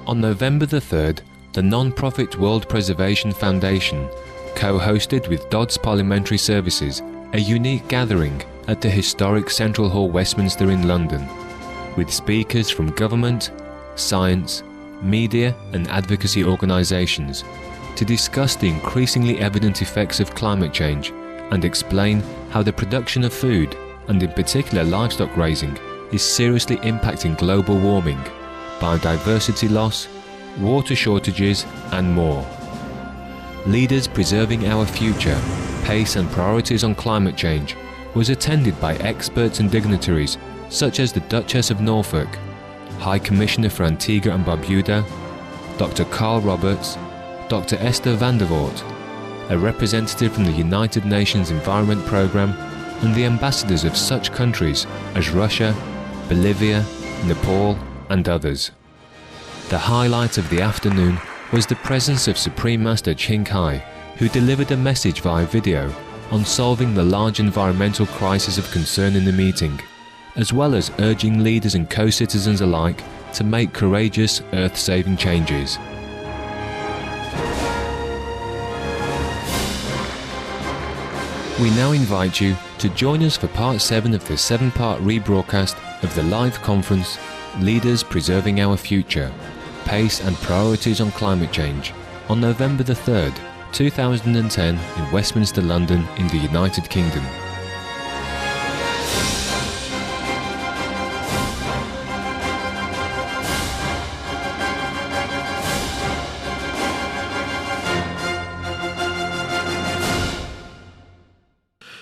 On November the 3rd, the non-profit World Preservation Foundation co-hosted with Dodds Parliamentary Services a unique gathering at the historic Central Hall, Westminster in London, with speakers from government, science, media and advocacy organisations to discuss the increasingly evident effects of climate change and explain how the production of food, and in particular livestock raising, is seriously impacting global warming, biodiversity loss, water shortages and more. Leaders Preserving Our Future, Pace and Priorities on Climate Change was attended by experts and dignitaries such as the Duchess of Norfolk, High Commissioner for Antigua and Barbuda, Dr. Carl Roberts, Dr. Esther van der Voort, a representative from the United Nations Environment Programme, and the ambassadors of such countries as Russia, Bolivia, Nepal and others. The highlight of the afternoon was the presence of Supreme Master Ching Hai, who delivered a message via video on solving the large environmental crisis of concern in the meeting, as well as urging leaders and co-citizens alike to make courageous, earth-saving changes. We now invite you to join us for part 7 of the 7-part rebroadcast of the live conference Leaders Preserving Our Future, Pace and Priorities on Climate Change on November the 3rd, 2010 in Westminster, London in the United Kingdom.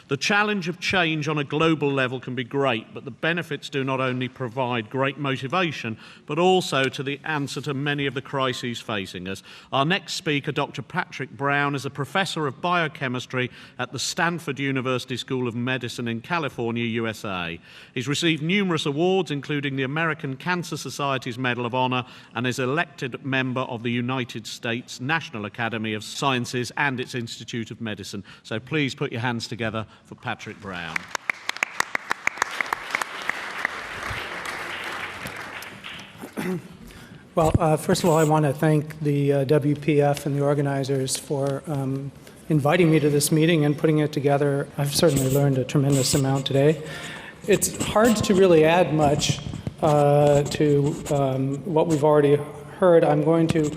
The challenge of change on a global level can be great, but the benefits do not only provide great motivation, but also to the answer to many of the crises facing us. Our next speaker, Dr. Patrick Brown, is a professor of biochemistry at the Stanford University School of Medicine in California, USA. He's received numerous awards, including the American Cancer Society's Medal of Honor, and is elected member of the United States National Academy of Sciences and its Institute of Medicine. So please put your hands together for Patrick Brown. Well, first of all, I want to thank the WPF and the organizers for inviting me to this meeting and putting it together. I've certainly learned a tremendous amount today. It's hard to really add much to what we've already heard. I'm going to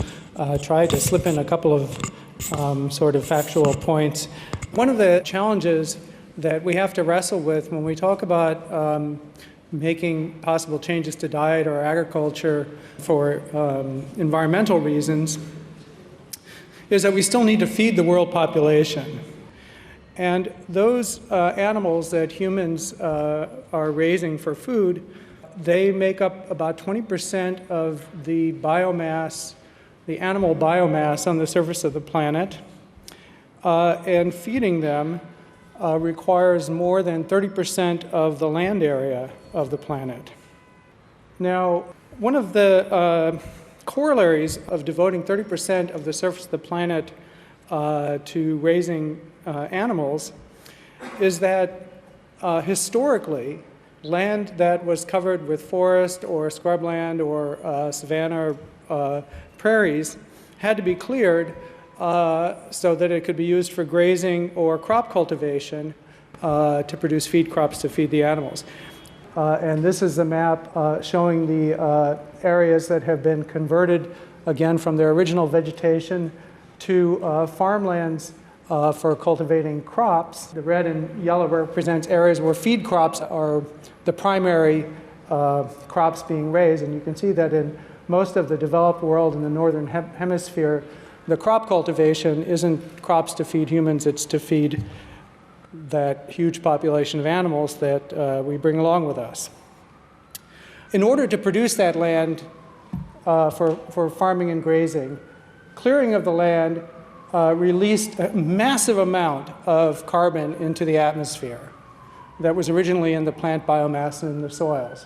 try to slip in a couple of sort of factual points. One of the challenges that we have to wrestle with when we talk about making possible changes to diet or agriculture for environmental reasons is that we still need to feed the world population. And those animals that humans are raising for food, they make up about 20% of the biomass, the animal biomass on the surface of the planet. And feeding them requires more than 30% of the land area of the planet. Now, one of the corollaries of devoting 30% of the surface of the planet to raising animals is that historically, land that was covered with forest or scrubland or savanna or prairies had to be cleared so that it could be used for grazing or crop cultivation to produce feed crops to feed the animals. And this is a map showing the areas that have been converted, again, from their original vegetation to farmlands for cultivating crops. The red and yellow represents areas where feed crops are the primary crops being raised. And you can see that in most of the developed world in the northern hemisphere, the crop cultivation isn't crops to feed humans, it's to feed that huge population of animals that we bring along with us. In order to produce that land for farming and grazing, clearing of the land released a massive amount of carbon into the atmosphere that was originally in the plant biomass and in the soils.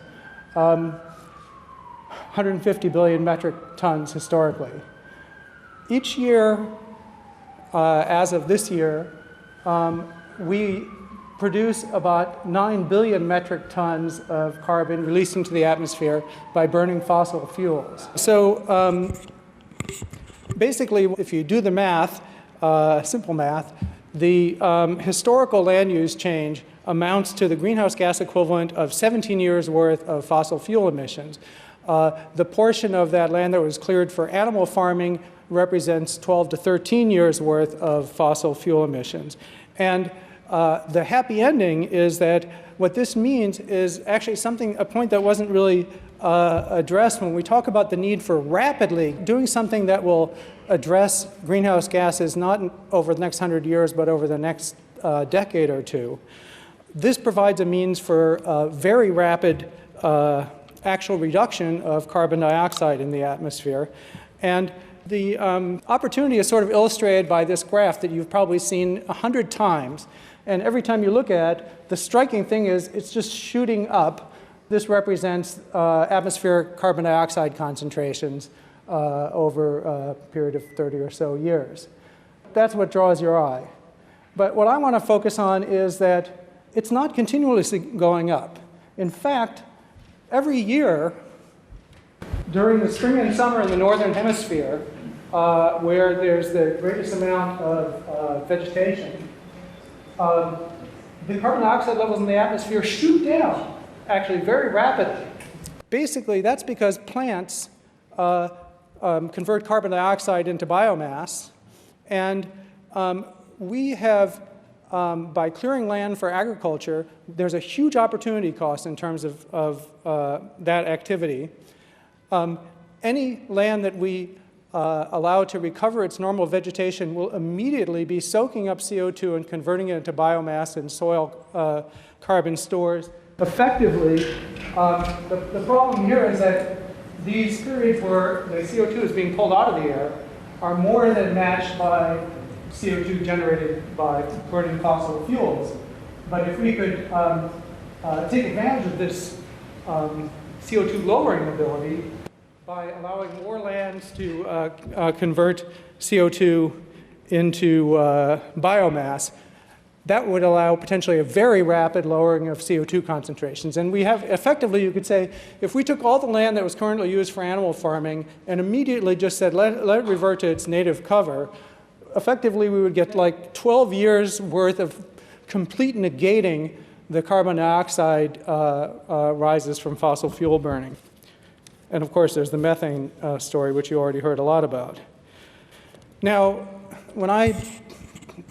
150 billion metric tons historically. Each year, as of this year, we produce about 9 billion metric tons of carbon released into the atmosphere by burning fossil fuels. So basically, if you do the math, simple math, the historical land use change amounts to the greenhouse gas equivalent of 17 years worth of fossil fuel emissions. The portion of that land that was cleared for animal farming represents 12 to 13 years worth of fossil fuel emissions. And the happy ending is that what this means is actually a point that wasn't really addressed when we talk about the need for rapidly doing something that will address greenhouse gases not over the next 100 years, but over the next decade or two. This provides a means for very rapid actual reduction of carbon dioxide in the atmosphere. And the opportunity is sort of illustrated by this graph that you've probably seen 100 times. And every time you look at it, the striking thing is it's just shooting up. This represents atmospheric carbon dioxide concentrations over a period of 30 or so years. That's what draws your eye. But what I want to focus on is that it's not continuously going up. In fact, every year, during the spring and summer in the northern hemisphere, where there's the greatest amount of vegetation, the carbon dioxide levels in the atmosphere shoot down, actually very rapidly. Basically, that's because plants convert carbon dioxide into biomass, and we have, by clearing land for agriculture, there's a huge opportunity cost in terms of that activity. Any land that we allow to recover its normal vegetation will immediately be soaking up CO2 and converting it into biomass in soil carbon stores. Effectively, the problem here is that these periods where the CO2 is being pulled out of the air are more than matched by CO2 generated by burning fossil fuels. But if we could take advantage of this CO2 lowering ability by allowing more lands to convert CO2 into biomass, that would allow potentially a very rapid lowering of CO2 concentrations. And we have, effectively, you could say, if we took all the land that was currently used for animal farming and immediately just said, let it revert to its native cover, effectively we would get like 12 years worth of complete negating the carbon dioxide rises from fossil fuel burning. And of course, there's the methane story, which you already heard a lot about. Now, when I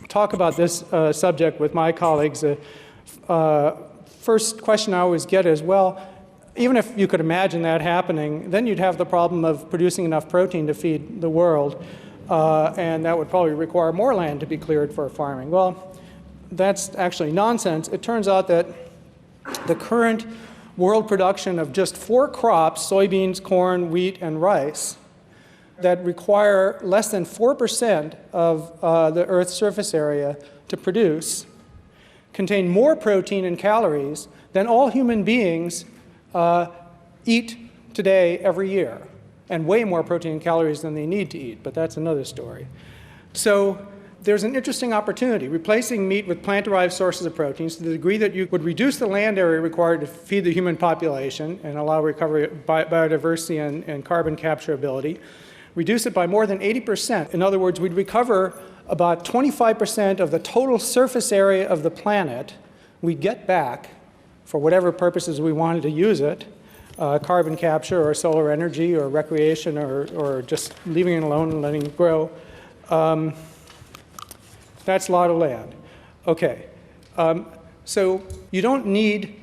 talk about this subject with my colleagues, first question I always get is, well, even if you could imagine that happening, then you'd have the problem of producing enough protein to feed the world, and that would probably require more land to be cleared for farming. Well, that's actually nonsense. It turns out that the current world production of just 4 crops, soybeans, corn, wheat, and rice, that require less than 4% of the Earth's surface area to produce, contain more protein and calories than all human beings eat today every year, and way more protein and calories than they need to eat, but that's another story. So there's an interesting opportunity, replacing meat with plant-derived sources of proteins to the degree that you would reduce the land area required to feed the human population and allow recovery of biodiversity and carbon capture ability, reduce it by more than 80%. In other words, we'd recover about 25% of the total surface area of the planet we'd get back for whatever purposes we wanted to use it, carbon capture or solar energy or recreation or just leaving it alone and letting it grow. That's a lot of land. Okay, so you don't need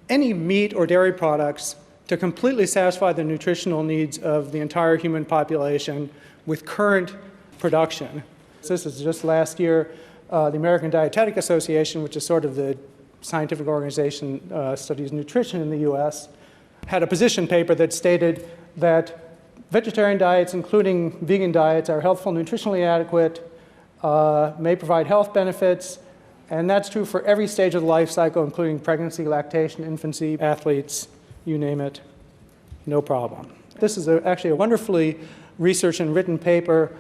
any meat or dairy products to completely satisfy the nutritional needs of the entire human population with current production. This is just last year, the American Dietetic Association, which is sort of the scientific organization studies nutrition in the US, had a position paper that stated that vegetarian diets, including vegan diets, are healthful, nutritionally adequate, may provide health benefits, and that's true for every stage of the life cycle, including pregnancy, lactation, infancy, athletes, you name it, no problem. This is actually a wonderfully researched and written paper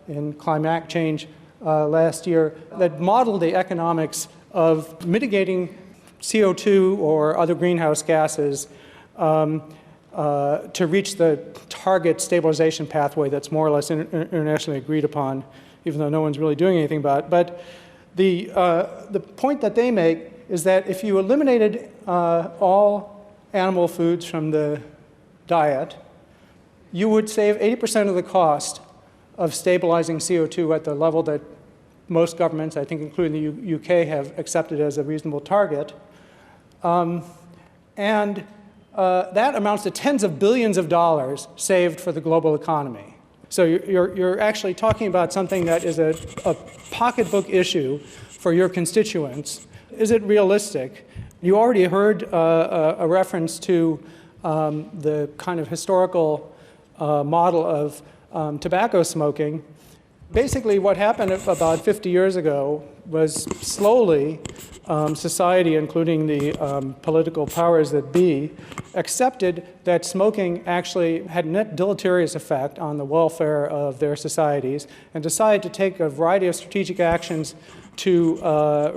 in Climate Change last year that modeled the economics of mitigating CO2 or other greenhouse gases to reach the target stabilization pathway that's more or less internationally agreed upon, even though no one's really doing anything about it. But the point that they make is that if you eliminated all animal foods from the diet, you would save 80% of the cost of stabilizing CO2 at the level that most governments, I think including the UK, have accepted as a reasonable target. That amounts to tens of billions of dollars saved for the global economy. So you're actually talking about something that is a pocketbook issue for your constituents. Is it realistic? You already heard a reference to the kind of historical model of tobacco smoking. Basically, what happened about 50 years ago was slowly society, including the political powers that be, accepted that smoking actually had a net deleterious effect on the welfare of their societies and decided to take a variety of strategic actions to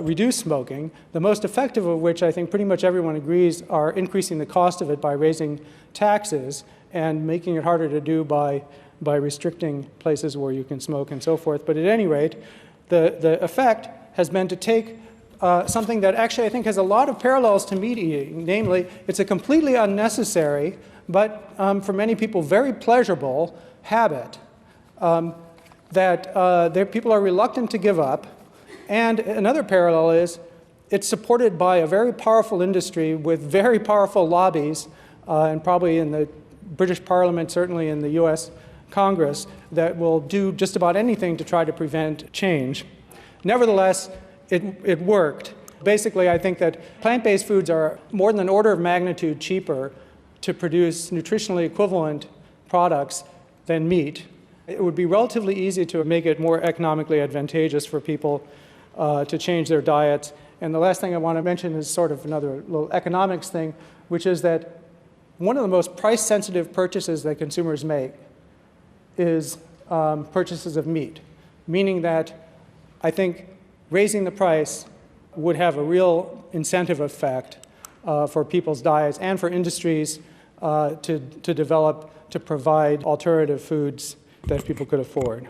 reduce smoking, the most effective of which I think pretty much everyone agrees are increasing the cost of it by raising taxes and making it harder to do by restricting places where you can smoke and so forth. But at any rate, the effect has been to take something that actually I think has a lot of parallels to meat eating. Namely, it's a completely unnecessary, but for many people very pleasurable habit that people are reluctant to give up. And another parallel is it's supported by a very powerful industry with very powerful lobbies, and probably in the British Parliament, certainly in the US Congress, that will do just about anything to try to prevent change. Nevertheless, it worked. Basically, I think that plant-based foods are more than an order of magnitude cheaper to produce nutritionally equivalent products than meat. It would be relatively easy to make it more economically advantageous for people to change their diets. And the last thing I want to mention is sort of another little economics thing, which is that one of the most price-sensitive purchases that consumers make is purchases of meat, meaning that I think raising the price would have a real incentive effect for people's diets and for industries to develop, to provide alternative foods that people could afford.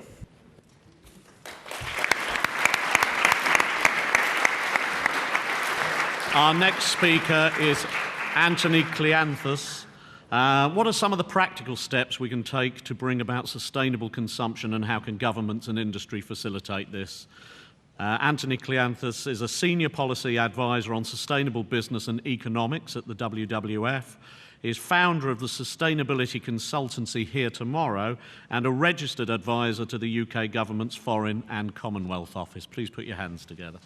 Our next speaker is Anthony Cleanthus. What are some of the practical steps we can take to bring about sustainable consumption, and how can governments and industry facilitate this? Anthony Cleanthus is a senior policy advisor on sustainable business and economics at the WWF. He is founder of the sustainability consultancy Here Tomorrow and a registered advisor to the UK government's Foreign and Commonwealth Office. Please put your hands together.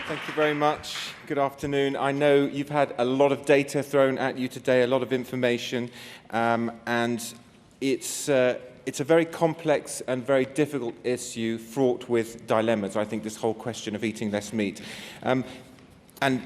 Thank you very much. Good afternoon. I know you've had a lot of data thrown at you today, a lot of information, and it's a very complex and very difficult issue fraught with dilemmas, I think, this whole question of eating less meat. And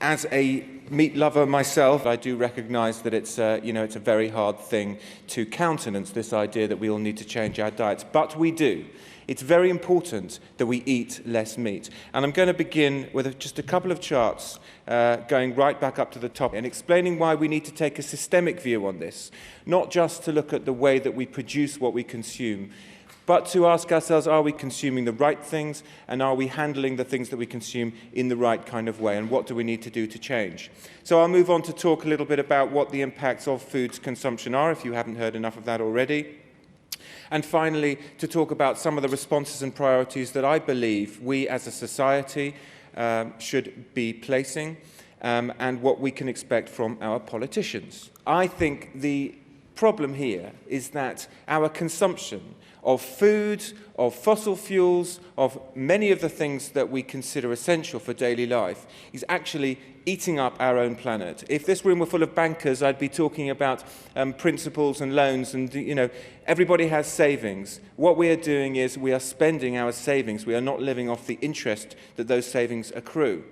as a meat lover myself, I do recognize that it's a very hard thing to countenance, this idea that we all need to change our diets, but we do. It's very important that we eat less meat. And I'm going to begin with just a couple of charts going right back up to the top and explaining why we need to take a systemic view on this, not just to look at the way that we produce what we consume, but to ask ourselves, are we consuming the right things, and are we handling the things that we consume in the right kind of way, and what do we need to do to change? So I'll move on to talk a little bit about what the impacts of foods consumption are, if you haven't heard enough of that already. And finally, to talk about some of the responses and priorities that I believe we as a society should be placing, and what we can expect from our politicians. I think the problem here is that our consumption of food, of fossil fuels, of many of the things that we consider essential for daily life is actually eating up our own planet. If this room were full of bankers, I'd be talking about principles and loans, and everybody has savings. What we are doing is we are spending our savings. We are not living off the interest that those savings accrue.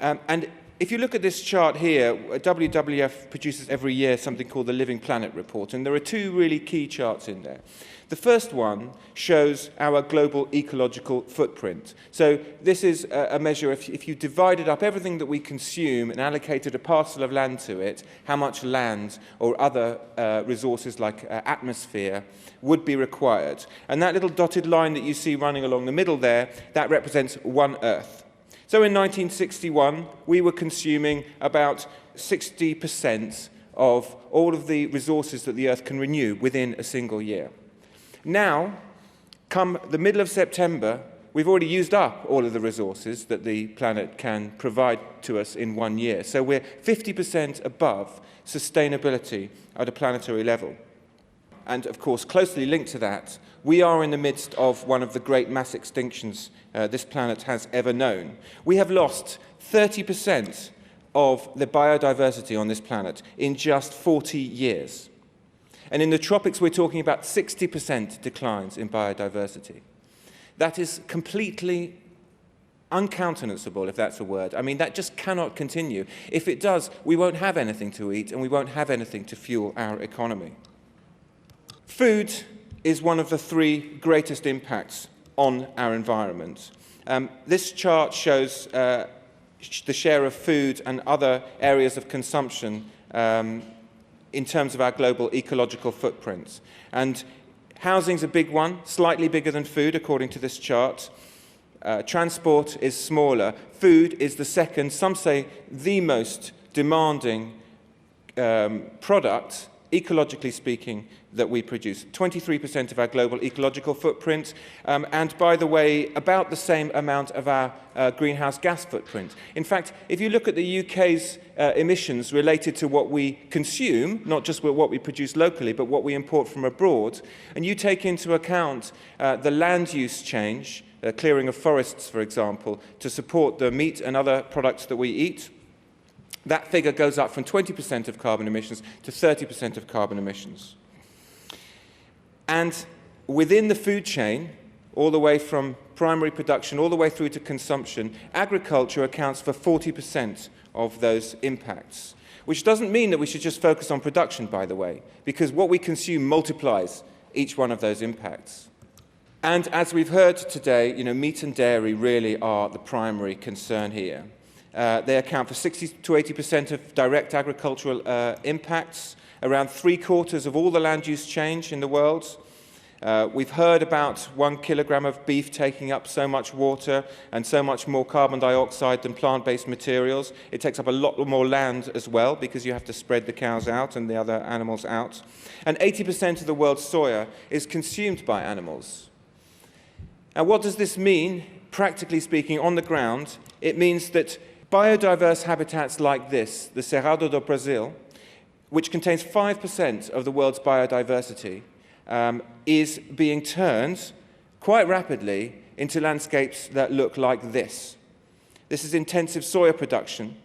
And if you look at this chart here, WWF produces every year something called the Living Planet Report, and there are two really key charts in there. The first one shows our global ecological footprint. So this is a measure, if you divided up everything that we consume and allocated a parcel of land to it, how much land or other resources like atmosphere would be required. And that little dotted line that you see running along the middle there, that represents one Earth. So in 1961, we were consuming about 60% of all of the resources that the Earth can renew within a single year. Now, come the middle of September, we've already used up all of the resources that the planet can provide to us in 1 year. So we're 50% above sustainability at a planetary level. And of course, closely linked to that, we are in the midst of one of the great mass extinctions this planet has ever known. We have lost 30% of the biodiversity on this planet in just 40 years. And in the tropics, we're talking about 60% declines in biodiversity. That is completely uncountenanceable, if that's a word. I mean, that just cannot continue. If it does, we won't have anything to eat, and we won't have anything to fuel our economy. Food is one of the three greatest impacts on our environment. This chart shows the share of food and other areas of consumption in terms of our global ecological footprints. And housing's a big one, slightly bigger than food, according to this chart. Transport is smaller. Food is the second, some say the most demanding product, ecologically speaking, that we produce. 23% of our global ecological footprint, and by the way, about the same amount of our greenhouse gas footprint. In fact, if you look at the UK's emissions related to what we consume, not just what we produce locally, but what we import from abroad, and you take into account the land use change, clearing of forests, for example, to support the meat and other products that we eat, that figure goes up from 20% of carbon emissions to 30% of carbon emissions. And within the food chain, all the way from primary production all the way through to consumption, agriculture accounts for 40% of those impacts, which doesn't mean that we should just focus on production, by the way, because what we consume multiplies each one of those impacts. And as we've heard today, meat and dairy really are the primary concern here. They account for 60 to 80% of direct agricultural impacts, around 3/4 of all the land use change in the world. We've heard about 1 kilogram of beef taking up so much water and so much more carbon dioxide than plant-based materials. It takes up a lot more land as well because you have to spread the cows out and the other animals out. And 80% of the world's soya is consumed by animals. Now, what does this mean, practically speaking, on the ground? It means that biodiverse habitats like this, the Cerrado do Brasil, which contains 5% of the world's biodiversity, is being turned quite rapidly into landscapes that look like this. This is intensive soya production,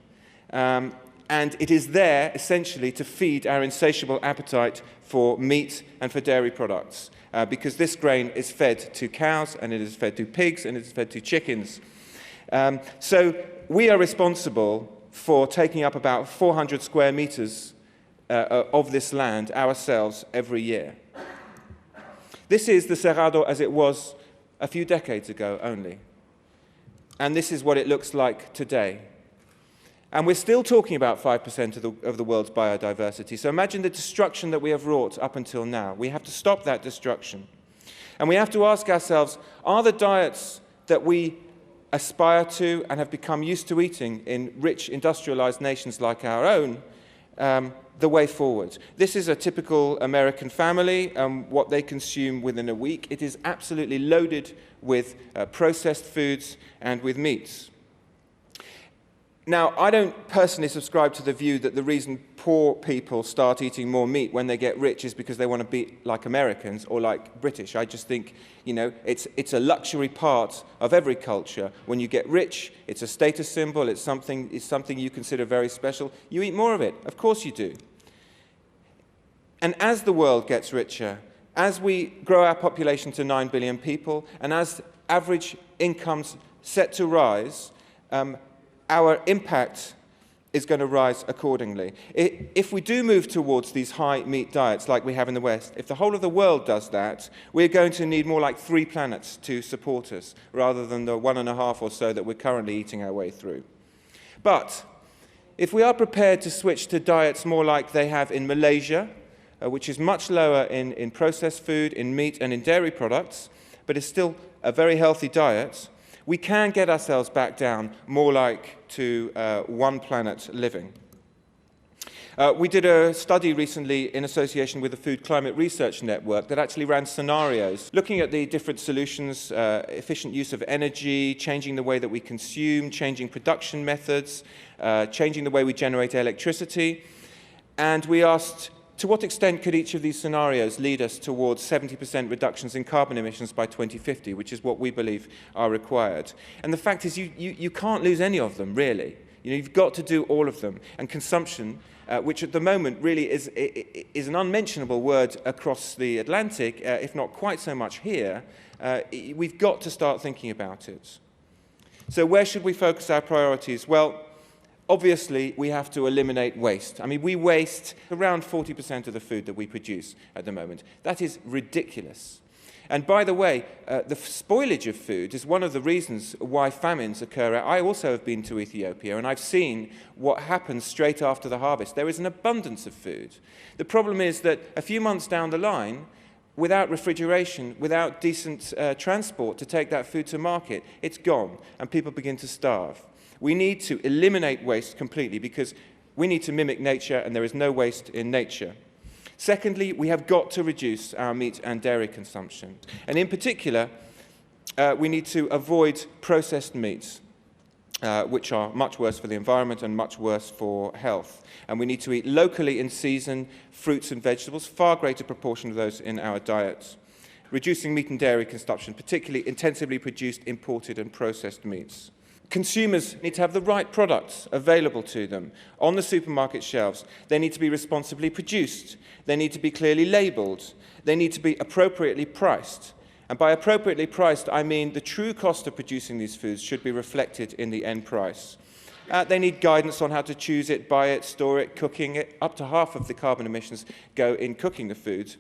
and it is there essentially to feed our insatiable appetite for meat and for dairy products, because this grain is fed to cows, and it is fed to pigs, and it is fed to chickens. So we are responsible for taking up about 400 square meters of this land ourselves every year. This is the Cerrado as it was a few decades ago only. And this is what it looks like today. And we're still talking about 5% of the world's biodiversity. So imagine the destruction that we have wrought up until now. We have to stop that destruction. And we have to ask ourselves, are the diets that we aspire to and have become used to eating in rich industrialized nations like our own the way forward? This is a typical American family, what they consume within a week. It is absolutely loaded with processed foods and with meats. Now, I don't personally subscribe to the view that the reason poor people start eating more meat when they get rich is because they want to be like Americans or like British. I just think, it's a luxury part of every culture. When you get rich, it's a status symbol, it's something you consider very special. You eat more of it. Of course you do. And as the world gets richer, as we grow our population to 9 billion people, and as average incomes set to rise, our impact is going to rise accordingly. If we do move towards these high meat diets like we have in the West, if the whole of the world does that, we're going to need more like 3 planets to support us, rather than the 1.5 or so that we're currently eating our way through. But if we are prepared to switch to diets more like they have in Malaysia, which is much lower in processed food, in meat and in dairy products, but is still a very healthy diet, we can get ourselves back down more like to 1 planet living. We did a study recently in association with the Food Climate Research Network that actually ran scenarios looking at the different solutions, efficient use of energy, changing the way that we consume, changing production methods, changing the way we generate electricity. And we asked, to what extent could each of these scenarios lead us towards 70% reductions in carbon emissions by 2050, which is what we believe are required? And the fact is you can't lose any of them, really. You've got to do all of them. And consumption, which at the moment really is an unmentionable word across the Atlantic, if not quite so much here, we've got to start thinking about it. So where should we focus our priorities? Well, obviously, we have to eliminate waste. I mean, we waste around 40% of the food that we produce at the moment. That is ridiculous. And by the way, the spoilage of food is one of the reasons why famines occur. I also have been to Ethiopia, and I've seen what happens straight after the harvest. There is an abundance of food. The problem is that a few months down the line, without refrigeration, without decent transport to take that food to market, it's gone, and people begin to starve. We need to eliminate waste completely because we need to mimic nature, and there is no waste in nature. Secondly, we have got to reduce our meat and dairy consumption. And in particular, we need to avoid processed meats, which are much worse for the environment and much worse for health. And we need to eat locally in season fruits and vegetables, far greater proportion of those in our diets. Reducing meat and dairy consumption, particularly intensively produced, imported and processed meats. Consumers need to have the right products available to them on the supermarket shelves. They need to be responsibly produced. They need to be clearly labelled. They need to be appropriately priced. And by appropriately priced, I mean the true cost of producing these foods should be reflected in the end price. They need guidance on how to choose it, buy it, store it, cooking it. Up to half of the carbon emissions go in cooking the food.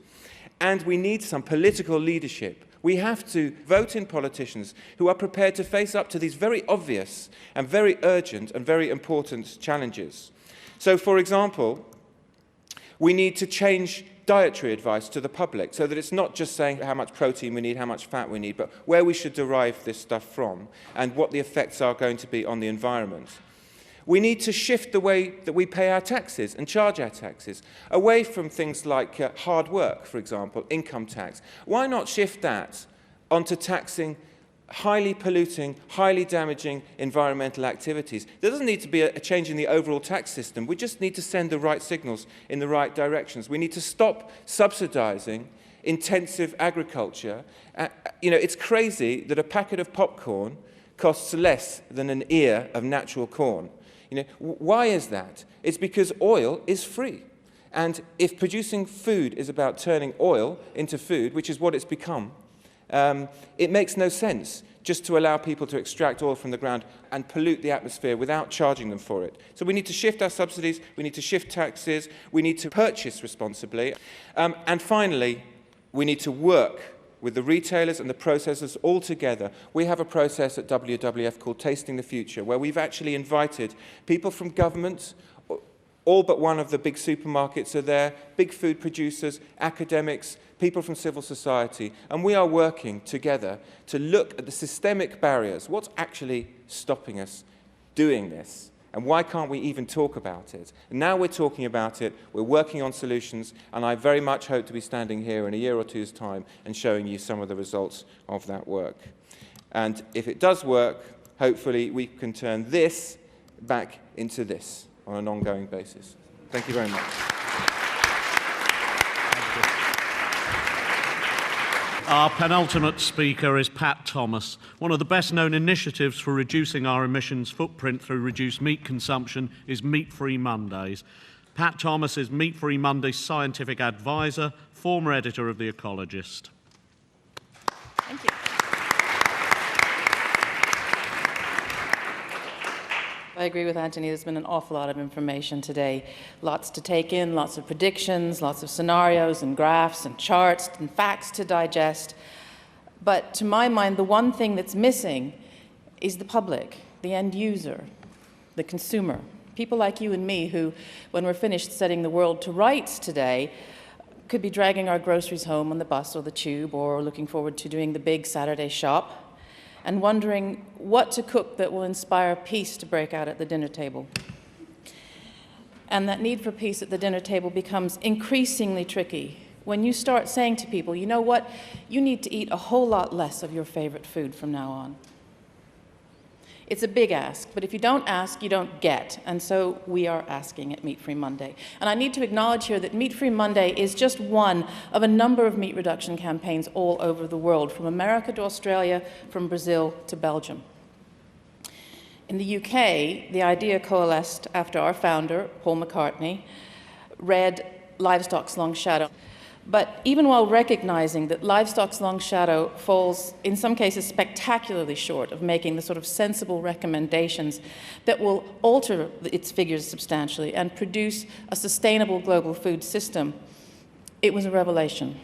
And we need some political leadership. We have to vote in politicians who are prepared to face up to these very obvious and very urgent and very important challenges. So, for example, we need to change dietary advice to the public so that it's not just saying how much protein we need, how much fat we need, but where we should derive this stuff from and what the effects are going to be on the environment. We need to shift the way that we pay our taxes and charge our taxes, away from things like hard work, for example, income tax. Why not shift that onto taxing highly polluting, highly damaging environmental activities? There doesn't need to be a change in the overall tax system. We just need to send the right signals in the right directions. We need to stop subsidizing intensive agriculture. It's crazy that a packet of popcorn costs less than an ear of natural corn. Why is that? It's because oil is free. And if producing food is about turning oil into food, which is what it's become, it makes no sense just to allow people to extract oil from the ground and pollute the atmosphere without charging them for it. So we need to shift our subsidies, we need to shift taxes, we need to purchase responsibly. And finally, we need to work with the retailers and the processors all together. We have a process at WWF called Tasting the Future, where we've actually invited people from governments. All but one of the big supermarkets are there, big food producers, academics, people from civil society, and we are working together to look at the systemic barriers. What's actually stopping us doing this? And why can't we even talk about it? And now we're talking about it, we're working on solutions, and I very much hope to be standing here in a year or two's time and showing you some of the results of that work. And if it does work, hopefully we can turn this back into this on an ongoing basis. Thank you very much. Our penultimate speaker is Pat Thomas. One of the best-known initiatives for reducing our emissions footprint through reduced meat consumption is Meat-Free Mondays. Pat Thomas is Meat-Free Monday's scientific advisor, former editor of The Ecologist. Thank you. I agree with Anthony. There's been an awful lot of information today. Lots to take in, lots of predictions, lots of scenarios and graphs and charts and facts to digest. But to my mind, the one thing that's missing is the public, the end user, the consumer. People like you and me who, when we're finished setting the world to rights today, could be dragging our groceries home on the bus or the tube, or looking forward to doing the big Saturday shop, and wondering what to cook that will inspire peace to break out at the dinner table. And that need for peace at the dinner table becomes increasingly tricky when you start saying to people, you know what, you need to eat a whole lot less of your favorite food from now on. It's a big ask, but if you don't ask, you don't get. And so we are asking at Meat Free Monday. And I need to acknowledge here that Meat Free Monday is just one of a number of meat reduction campaigns all over the world, from America to Australia, from Brazil to Belgium. In the UK, the idea coalesced after our founder, Paul McCartney, read Livestock's Long Shadow. But even while recognizing that livestock's long shadow falls, in some cases, spectacularly short of making the sort of sensible recommendations that will alter its figures substantially and produce a sustainable global food system, it was a revelation.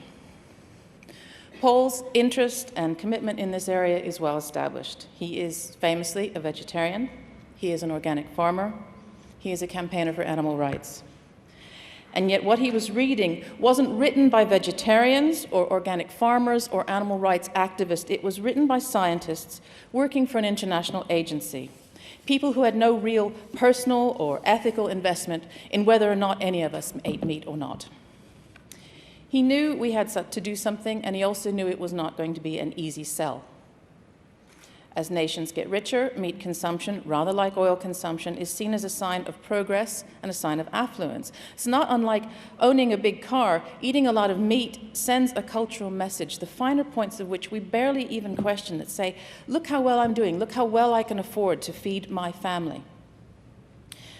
Paul's interest and commitment in this area is well established. He is famously a vegetarian. He is an organic farmer. He is a campaigner for animal rights. And yet what he was reading wasn't written by vegetarians or organic farmers or animal rights activists. It was written by scientists working for an international agency, people who had no real personal or ethical investment in whether or not any of us ate meat or not. He knew we had to do something, and he also knew it was not going to be an easy sell. As nations get richer, meat consumption, rather like oil consumption, is seen as a sign of progress and a sign of affluence. It's not unlike owning a big car. Eating a lot of meat sends a cultural message, the finer points of which we barely even question, that say, look how well I'm doing, look how well I can afford to feed my family.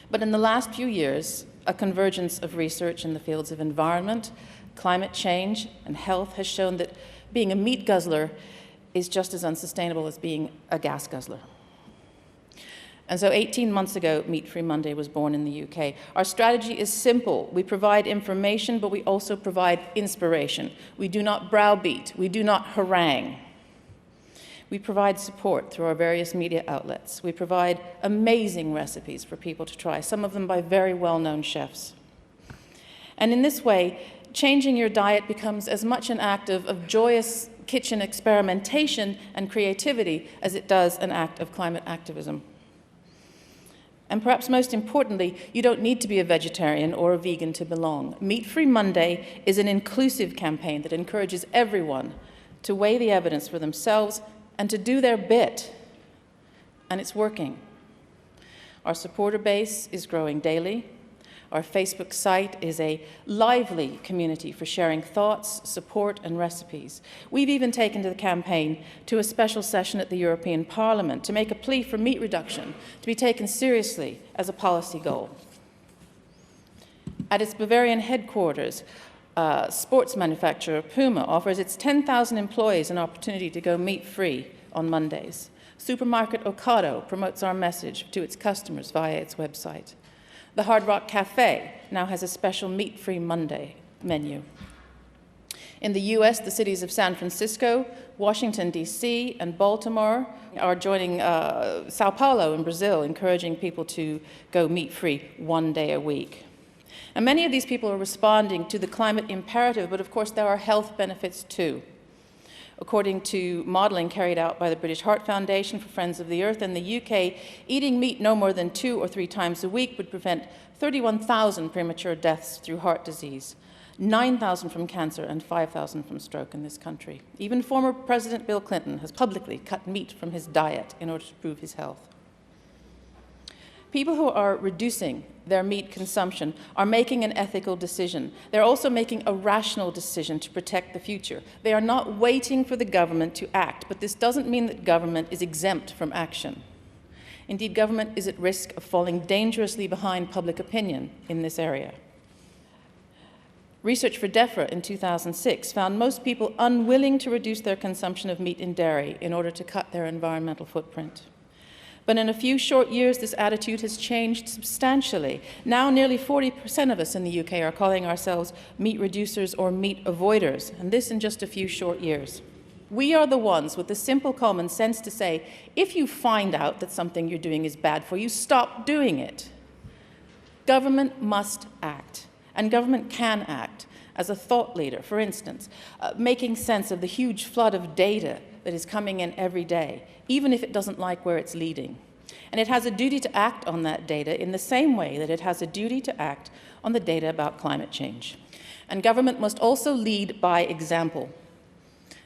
But in the last few years, a convergence of research in the fields of environment, climate change, and health has shown that being a meat guzzler is just as unsustainable as being a gas guzzler. And so 18 months ago, Meat Free Monday was born in the UK. Our strategy is simple. We provide information, but we also provide inspiration. We do not browbeat. We do not harangue. We provide support through our various media outlets. We provide amazing recipes for people to try, some of them by very well-known chefs. And in this way, changing your diet becomes as much an act of joyous kitchen experimentation and creativity as it does an act of climate activism. And perhaps most importantly, you don't need to be a vegetarian or a vegan to belong. Meat Free Monday is an inclusive campaign that encourages everyone to weigh the evidence for themselves and to do their bit. And it's working. Our supporter base is growing daily. Our Facebook site is a lively community for sharing thoughts, support, and recipes. We've even taken the campaign to a special session at the European Parliament to make a plea for meat reduction to be taken seriously as a policy goal. At its Bavarian headquarters, sports manufacturer Puma offers its 10,000 employees an opportunity to go meat-free on Mondays. Supermarket Ocado promotes our message to its customers via its website. The Hard Rock Cafe now has a special Meat-Free Monday menu. In the US, the cities of San Francisco, Washington, D.C., and Baltimore are joining Sao Paulo in Brazil, encouraging people to go meat-free 1 day a week. And many of these people are responding to the climate imperative, but of course there are health benefits too. According to modelling carried out by the British Heart Foundation for Friends of the Earth in the UK, eating meat no more than 2 or 3 times a week would prevent 31,000 premature deaths through heart disease, 9,000 from cancer, and 5,000 from stroke in this country. Even former President Bill Clinton has publicly cut meat from his diet in order to improve his health. People who are reducing their meat consumption are making an ethical decision. They're also making a rational decision to protect the future. They are not waiting for the government to act, but this doesn't mean that government is exempt from action. Indeed, government is at risk of falling dangerously behind public opinion in this area. Research for DEFRA in 2006 found most people unwilling to reduce their consumption of meat and dairy in order to cut their environmental footprint. But in a few short years, this attitude has changed substantially. Now nearly 40% of us in the UK are calling ourselves meat reducers or meat avoiders, and this in just a few short years. We are the ones with the simple common sense to say, if you find out that something you're doing is bad for you, stop doing it. Government must act, and government can act as a thought leader, for instance, making sense of the huge flood of data that is coming in every day, even if it doesn't like where it's leading. And it has a duty to act on that data in the same way that it has a duty to act on the data about climate change. And government must also lead by example.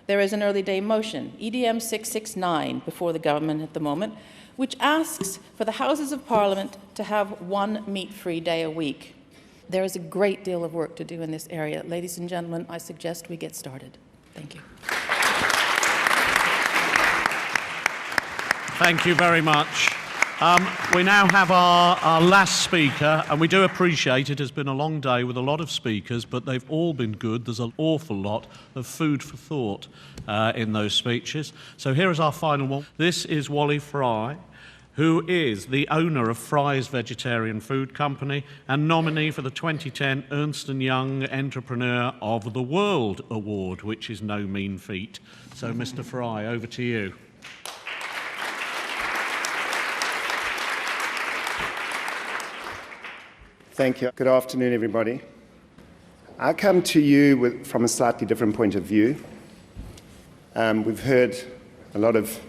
There is an early day motion, EDM 669, before the government at the moment, which asks for the Houses of Parliament to have one meat-free day a week. There is a great deal of work to do in this area. Ladies and gentlemen, I suggest we get started. Thank you. Thank you very much. We now have our last speaker, and we do appreciate it has been a long day with a lot of speakers, but they've all been good. There's an awful lot of food for thought in those speeches. So here is our final one. This is Wally Fry, who is the owner of Fry's Vegetarian Food Company and nominee for the 2010 Ernst & Young Entrepreneur of the World Award, which is no mean feat. So, Mr. Fry, over to you. Thank you. Good afternoon, everybody. I come to you from a slightly different point of view. We've heard a lot of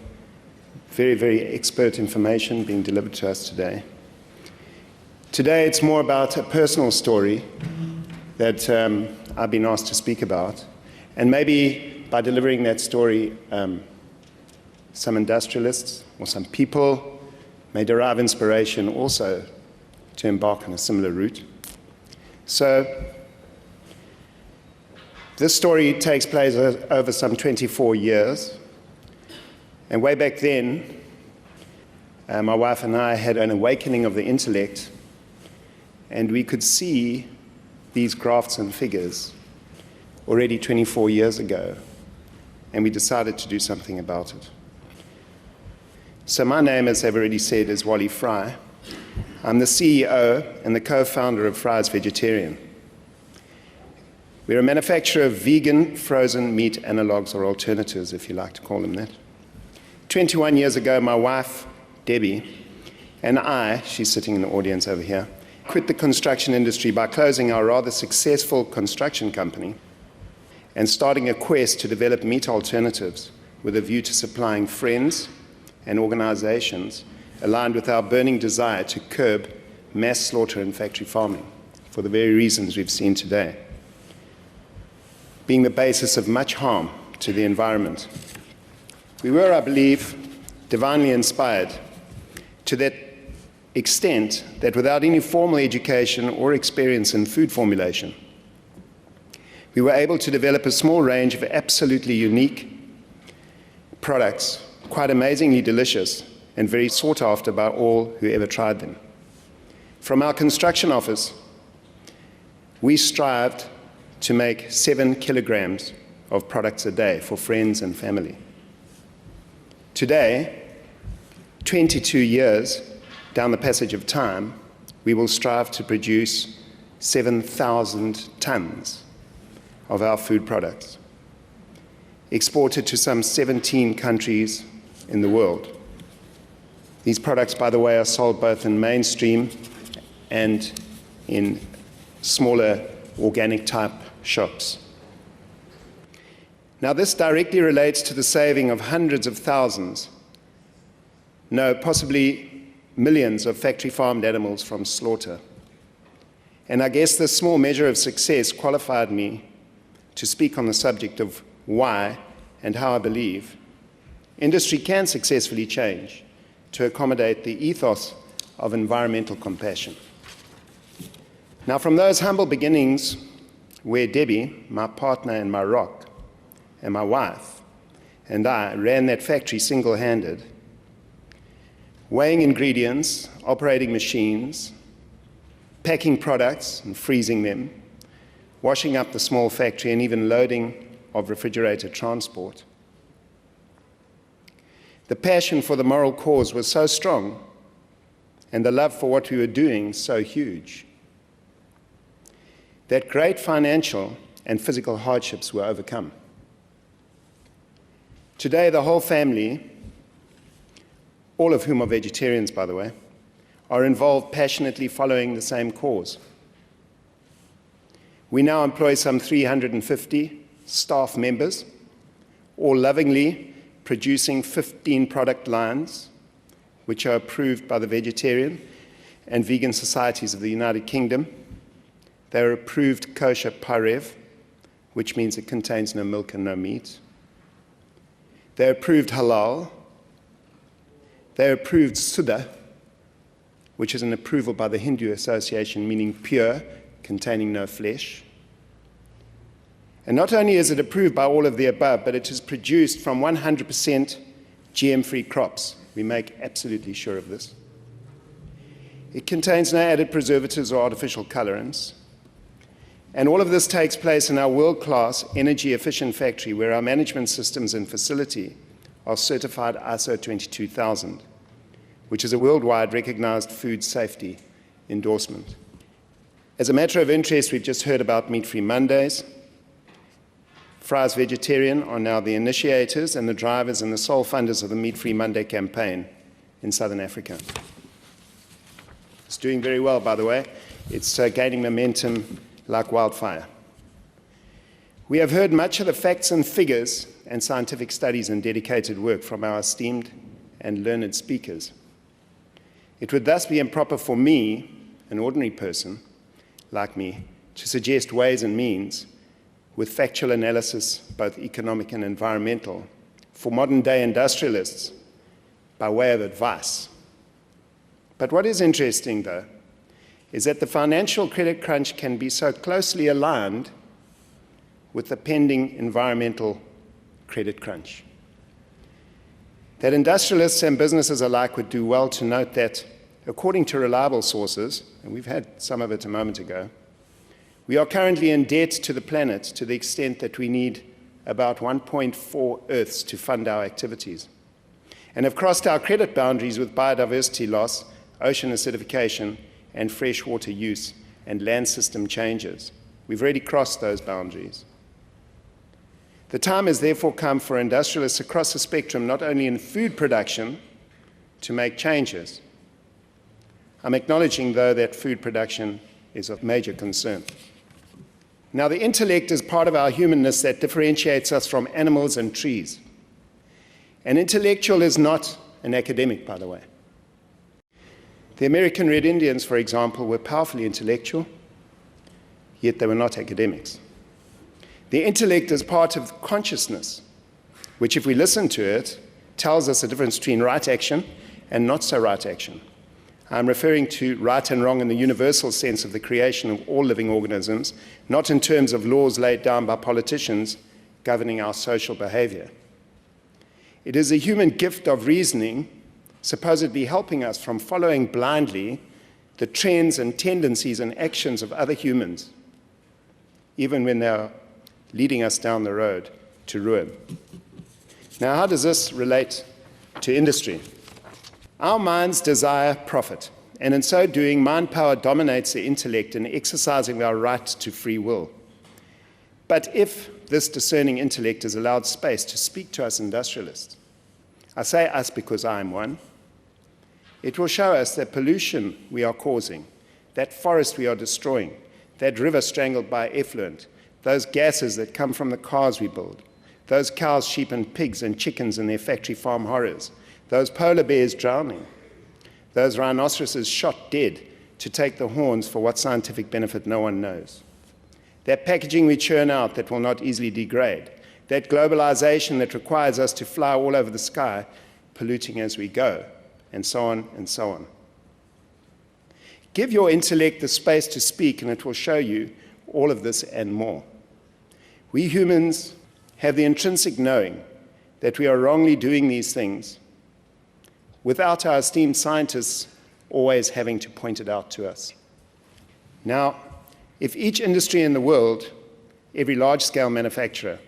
very, very expert information being delivered to us today. Today, it's more about a personal story that I've been asked to speak about. And maybe by delivering that story, some industrialists or some people may derive inspiration also to embark on a similar route. So this story takes place over some 24 years. And way back then, my wife and I had an awakening of the intellect, and we could see these graphs and figures already 24 years ago, and we decided to do something about it. So my name, as I've already said, is Wally Fry. I'm the CEO and the co-founder of Fry's Vegetarian. We're a manufacturer of vegan frozen meat analogues or alternatives, if you like to call them that. 21 years ago, my wife, Debbie, and I, she's sitting in the audience over here, quit the construction industry by closing our rather successful construction company and starting a quest to develop meat alternatives with a view to supplying friends and organizations aligned with our burning desire to curb mass slaughter and factory farming for the very reasons we've seen today, being the basis of much harm to the environment. We were, I believe, divinely inspired to that extent that without any formal education or experience in food formulation, we were able to develop a small range of absolutely unique products, quite amazingly delicious and very sought after by all who ever tried them. From our construction office, we strived to make 7 kilograms of products a day for friends and family. Today, 22 years down the passage of time, we will strive to produce 7,000 tons of our food products, exported to some 17 countries in the world. These products, by the way, are sold both in mainstream and in smaller organic-type shops. Now, this directly relates to the saving of hundreds of thousands, no, possibly millions of factory-farmed animals from slaughter. And I guess this small measure of success qualified me to speak on the subject of why and how I believe industry can successfully change to accommodate the ethos of environmental compassion. Now, from those humble beginnings where Debbie, my partner and my rock, and my wife and I ran that factory single-handed, weighing ingredients, operating machines, packing products and freezing them, washing up the small factory, and even loading of refrigerated transport. The passion for the moral cause was so strong, and the love for what we were doing so huge, that great financial and physical hardships were overcome. Today, the whole family, all of whom are vegetarians, by the way, are involved passionately following the same cause. We now employ some 350 staff members, all lovingly producing 15 product lines, which are approved by the vegetarian and vegan societies of the United Kingdom. They are approved kosher parev, which means it contains no milk and no meat. They're approved halal. They're approved Suddha, which is an approval by the Hindu Association, meaning pure, containing no flesh. And not only is it approved by all of the above, but it is produced from 100% GM-free crops. We make absolutely sure of this. It contains no added preservatives or artificial colorants. And all of this takes place in our world-class, energy-efficient factory, where our management systems and facility are certified ISO 22000, which is a worldwide recognized food safety endorsement. As a matter of interest, we've just heard about Meat-Free Mondays. Fry's Vegetarian are now the initiators and the drivers and the sole funders of the Meat-Free Monday campaign in Southern Africa. It's doing very well, by the way. It's gaining momentum like wildfire. We have heard much of the facts and figures and scientific studies and dedicated work from our esteemed and learned speakers. It would thus be improper for me, an ordinary person like me, to suggest ways and means with factual analysis, both economic and environmental, for modern-day industrialists by way of advice. But what is interesting, though, is that the financial credit crunch can be so closely aligned with the pending environmental credit crunch, that industrialists and businesses alike would do well to note that, according to reliable sources, and we've had some of it a moment ago, we are currently in debt to the planet to the extent that we need about 1.4 Earths to fund our activities, and have crossed our credit boundaries with biodiversity loss, ocean acidification, and freshwater use and land system changes. We've already crossed those boundaries. The time has therefore come for industrialists across the spectrum, not only in food production, to make changes. I'm acknowledging, though, that food production is of major concern. Now, the intellect is part of our humanness that differentiates us from animals and trees. An intellectual is not an academic, by the way. The American Red Indians, for example, were powerfully intellectual, yet they were not academics. The intellect is part of consciousness, which, if we listen to it, tells us the difference between right action and not so right action. I'm referring to right and wrong in the universal sense of the creation of all living organisms, not in terms of laws laid down by politicians governing our social behavior. It is a human gift of reasoning, supposedly helping us from following blindly the trends and tendencies and actions of other humans, even when they are leading us down the road to ruin. Now, how does this relate to industry? Our minds desire profit, and in so doing, mind power dominates the intellect in exercising our right to free will. But if this discerning intellect is allowed space to speak to us industrialists, I say us because I am one, it will show us that pollution we are causing, that forest we are destroying, that river strangled by effluent, those gases that come from the cars we build, those cows, sheep, and pigs and chickens in their factory farm horrors, those polar bears drowning, those rhinoceroses shot dead to take the horns for what scientific benefit no one knows, that packaging we churn out that will not easily degrade, that globalization that requires us to fly all over the sky, polluting as we go, and so on and so on. Give your intellect the space to speak, and it will show you all of this and more. We humans have the intrinsic knowing that we are wrongly doing these things, without our esteemed scientists always having to point it out to us. Now, if each industry in the world, every large-scale manufacturer,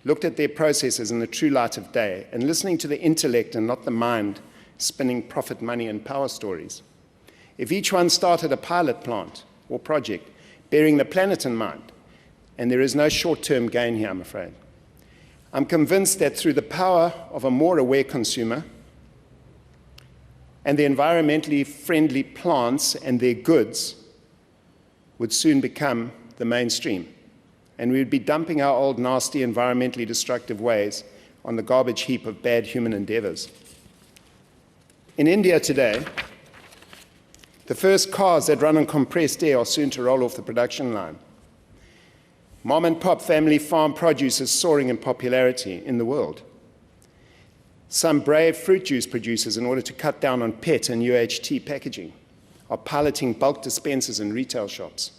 looked at their processes in the true light of day, and listening to the intellect and not the mind spinning profit, money, and power stories. If each one started a pilot plant or project bearing the planet in mind, and there is no short-term gain here, I'm afraid, I'm convinced that through the power of a more aware consumer and the environmentally friendly plants and their goods would soon become the mainstream, and we would be dumping our old, nasty, environmentally destructive ways on the garbage heap of bad human endeavors. In India today, the first cars that run on compressed air are soon to roll off the production line. Mom and pop family farm produce is soaring in popularity in the world. Some brave fruit juice producers, in order to cut down on PET and UHT packaging, are piloting bulk dispensers in retail shops.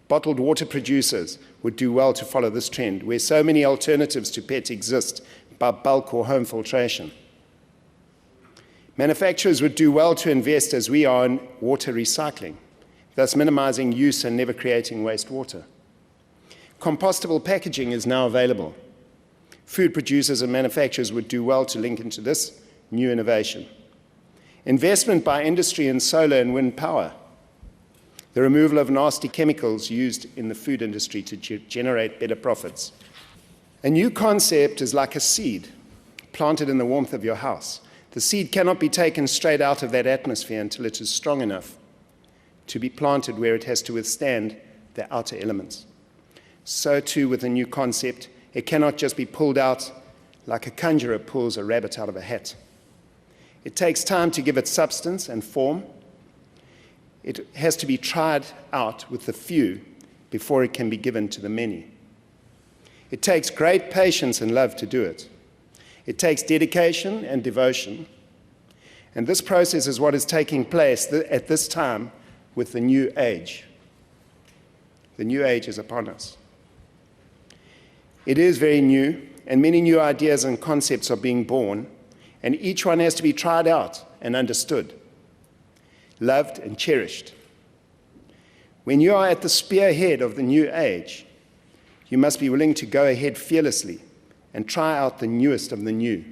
Bottled water producers would do well to follow this trend, where so many alternatives to PET exist by bulk or home filtration. Manufacturers would do well to invest, as we are, in water recycling, thus minimizing use and never creating wastewater. Compostable packaging is now available. Food producers and manufacturers would do well to link into this new innovation. Investment by industry in solar and wind power. The removal of nasty chemicals used in the food industry to generate better profits. A new concept is like a seed planted in the warmth of your house. The seed cannot be taken straight out of that atmosphere until it is strong enough to be planted where it has to withstand the outer elements. So too with a new concept, it cannot just be pulled out like a conjurer pulls a rabbit out of a hat. It takes time to give it substance and form. It has to be tried out with the few before it can be given to the many. It takes great patience and love to do it. It takes dedication and devotion. And this process is what is taking place at this time with the new age. The new age is upon us. It is very new, and many new ideas and concepts are being born, and each one has to be tried out and understood, loved and cherished. When you are at the spearhead of the new age, you must be willing to go ahead fearlessly and try out the newest of the new.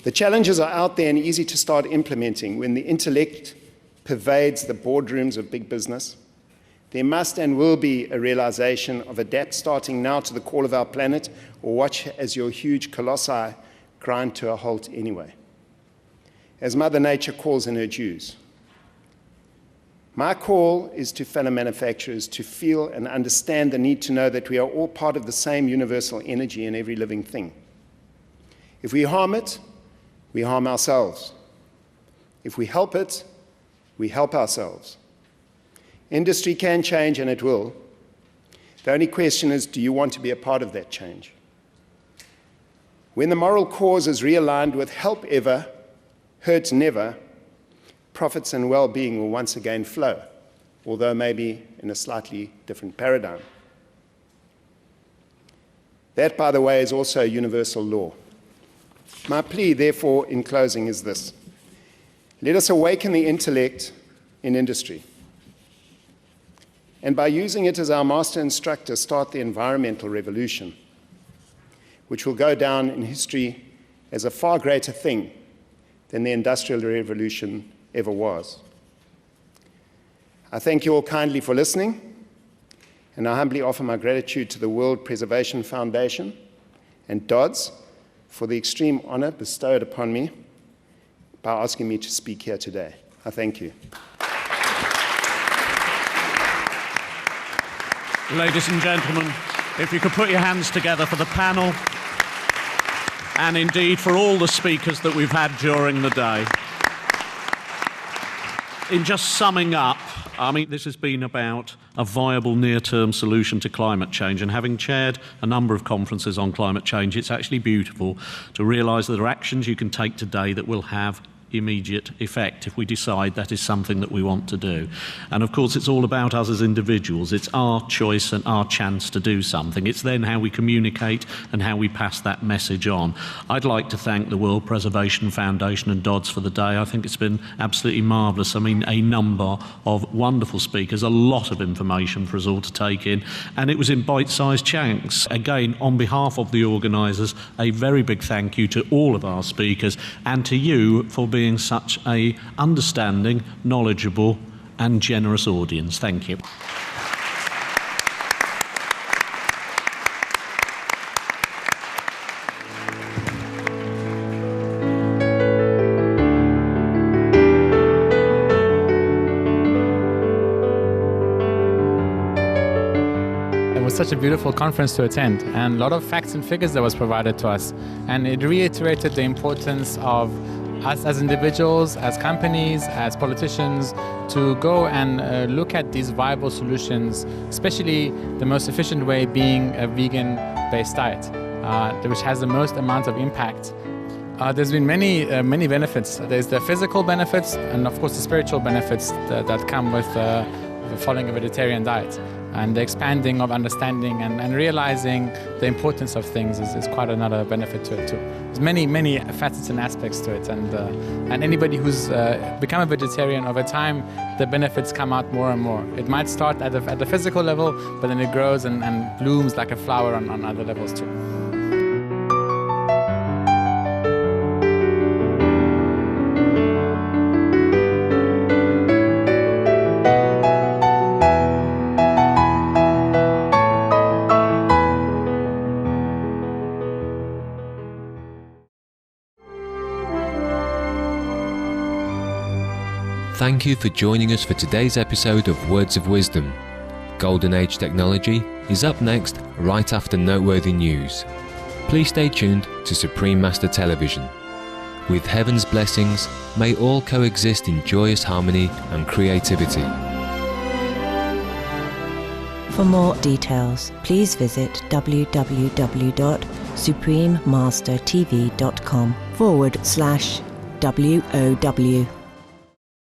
The challenges are out there and easy to start implementing when the intellect pervades the boardrooms of big business. There must and will be a realization of adapt starting now to the call of our planet, or watch as your huge colossi grind to a halt anyway. As Mother Nature calls in her dues. My call is to fellow manufacturers to feel and understand the need to know that we are all part of the same universal energy in every living thing. If we harm it, we harm ourselves. If we help it, we help ourselves. Industry can change, and it will. The only question is, do you want to be a part of that change? When the moral cause is realigned with help ever, hurt never, profits and well-being will once again flow, although maybe in a slightly different paradigm. That, by the way, is also universal law. My plea, therefore, in closing is this. Let us awaken the intellect in industry, and by using it as our master instructor, start the environmental revolution, which will go down in history as a far greater thing than the Industrial Revolution ever was. I thank you all kindly for listening, and I humbly offer my gratitude to the World Preservation Foundation and DODS for the extreme honor bestowed upon me by asking me to speak here today. I thank you. Ladies and gentlemen, if you could put your hands together for the panel, and indeed for all the speakers that we've had during the day. In just summing up, I mean, this has been about a viable near-term solution to climate change, and having chaired a number of conferences on climate change, it's actually beautiful to realise that there are actions you can take today that will have immediate effect if we decide that is something that we want to do. And of course it's all about us as individuals. It's our choice and our chance to do something. It's then how we communicate and how we pass that message on. I'd like to thank the World Preservation Foundation and Dodds for the day. I think it's been absolutely marvellous. I mean, a number of wonderful speakers, a lot of information for us all to take in, and it was in bite-sized chunks. Again, on behalf of the organisers, a very big thank you to all of our speakers and to you for being such a understanding, knowledgeable and generous audience. Thank you. Such a beautiful conference to attend, and a lot of facts and figures that was provided to us, and it reiterated the importance of us as individuals, as companies, as politicians, to go and look at these viable solutions, especially the most efficient way being a vegan-based diet, which has the most amount of impact. There's been many benefits. There's the physical benefits and of course the spiritual benefits that come with following a vegetarian diet. And the expanding of understanding and realizing the importance of things is quite another benefit to it too. There's many facets and aspects to it, and anybody who's become a vegetarian, over time the benefits come out more and more. It might start at the physical level, but then it grows and blooms like a flower on other levels too. Thank you for joining us for today's episode of Words of Wisdom. Golden Age Technology is up next, right after noteworthy news. Please stay tuned to Supreme Master Television. With heaven's blessings, may all coexist in joyous harmony and creativity. For more details, please visit www.suprememastertv.com/WOW.